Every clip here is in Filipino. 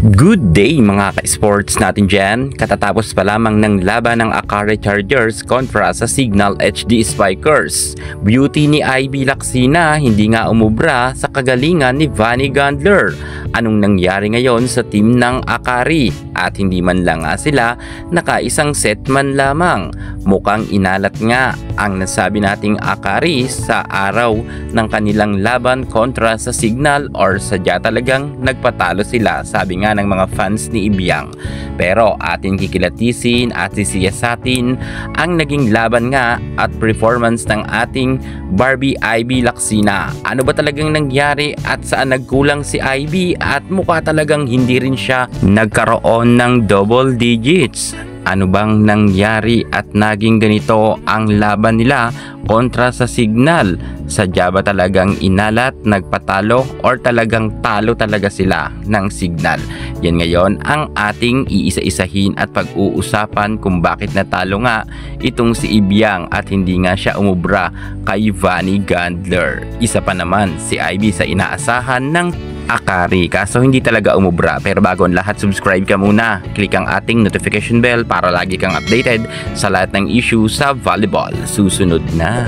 Good day mga ka-sports natin dyan. Katatapos pa lamang ng laban ng Akari Chargers kontra sa Signal HD Spikers. Beauty ni Ivy Lacsina hindi nga umubra sa kagalingan ni Vanny Gandler. Anong nangyari ngayon sa team ng Akari? At hindi man lang nga sila nakaisang set man lamang. Mukhang inalat nga ang nasabi nating Akari sa araw ng kanilang laban kontra sa Signal or sadya talagang nagpatalo sila, sabi nga ng mga fans ni Ibiang. Pero ating kikilatisin at sisiyasatin ang naging laban nga at performance ng ating Barbie Ivy Lacsina. Ano ba talagang nangyari at saan nagkulang si Ivy at mukha talagang hindi rin siya nagkaroon ng double digits? Ano bang nangyari at naging ganito ang laban nila kontra sa Signal? Sadya ba talagang inalat, nagpatalo, or talagang talo talaga sila ng Signal? Yan ngayon ang ating iisa-isahin at pag-uusapan kung bakit natalo nga itong si Ibiang at hindi nga siya umubra kay Vanny Gandler. Isa pa naman si Ivy sa inaasahan ng Akari, kaso hindi talaga umubra. Pero bago ang lahat, subscribe ka muna, click ang ating notification bell para lagi kang updated sa lahat ng issue sa volleyball. Susunod na.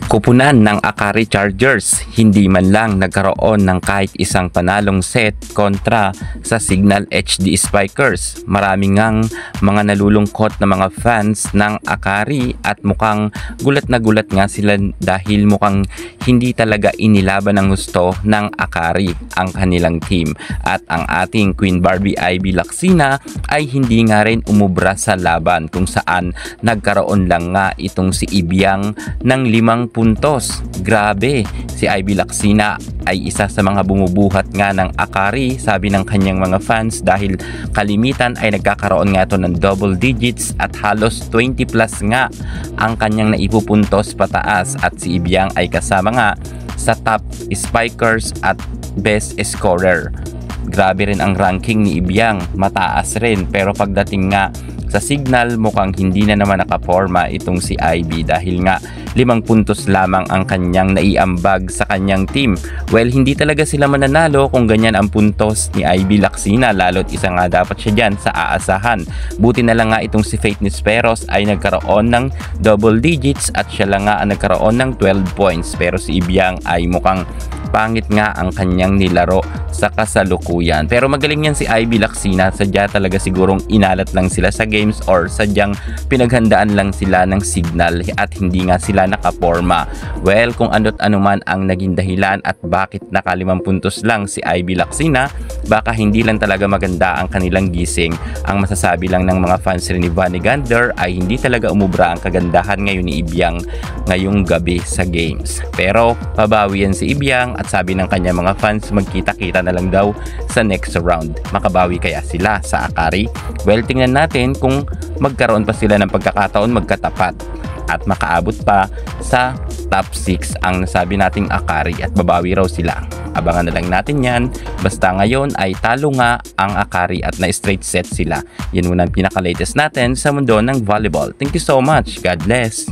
Kupunan ng Akari Chargers, hindi man lang nagkaroon ng kahit isang panalong set kontra sa Signal HD Spikers. Maraming ngang mga nalulungkot na mga fans ng Akari at mukhang gulat na gulat nga sila dahil mukhang hindi talaga inilaban ng gusto ng Akari ang kanilang team. At ang ating Queen Barbie Ivy Lacsina ay hindi nga rin umubra sa laban kung saan nagkaroon lang nga itong si Ibiang ng 5 puntos. Grabe, si Ivy Lacsina ay isa sa mga bumubuhat nga ng Akari, sabi ng kanyang mga fans, dahil kalimitan ay nagkakaroon nga ito ng double digits at halos 20 plus nga ang kanyang naipupuntos pataas at si Ibiang ay kasama nga sa top spikers at best scorer. Grabe rin ang ranking ni Ibiang, mataas rin, pero pagdating nga sa Signal mukhang hindi na naman nakaporma itong si Ivy dahil nga 5 puntos lamang ang kanyang naiambag sa kanyang team. Well, hindi talaga sila mananalo kung ganyan ang puntos ni Ivy Lacsina, lalo't isa nga dapat siya dyan sa aasahan. Buti na lang nga itong si Faith Nisperos ay nagkaroon ng double digits at siya lang nga ang nagkaroon ng 12 points. Pero si Ibiang ay mukhang pangit nga ang kanyang nilaro sa kasalukuyan. Pero magaling yan si Ivy Lacsina, sadya talaga sigurong inalat lang sila sa games or sadyang pinaghandaan lang sila ng Signal at hindi nga sila nakaporma. Well, kung ano't ano man ang naging dahilan at bakit naka 5 puntos lang si Ivy Lacsina, baka hindi lang talaga maganda ang kanilang gising. Ang masasabi lang ng mga fans rin ni Vanny Gandler ay hindi talaga umubra ang kagandahan ngayon ni Ibiang ngayong gabi sa games. Pero pabawi yan si Ibiang at sabi ng kanya mga fans, magkita-kita na lang daw sa next round. Makabawi kaya sila sa Akari? Well, tingnan natin kung magkaroon pa sila ng pagkakataon magkatapat at makaabot pa sa top 6 ang nasabi nating Akari at babawi raw sila. Abangan na lang natin yan. Basta ngayon ay talo nga ang Akari at na straight set sila. Yan muna ang pinaka-latest natin sa mundo ng volleyball. Thank you so much. God bless.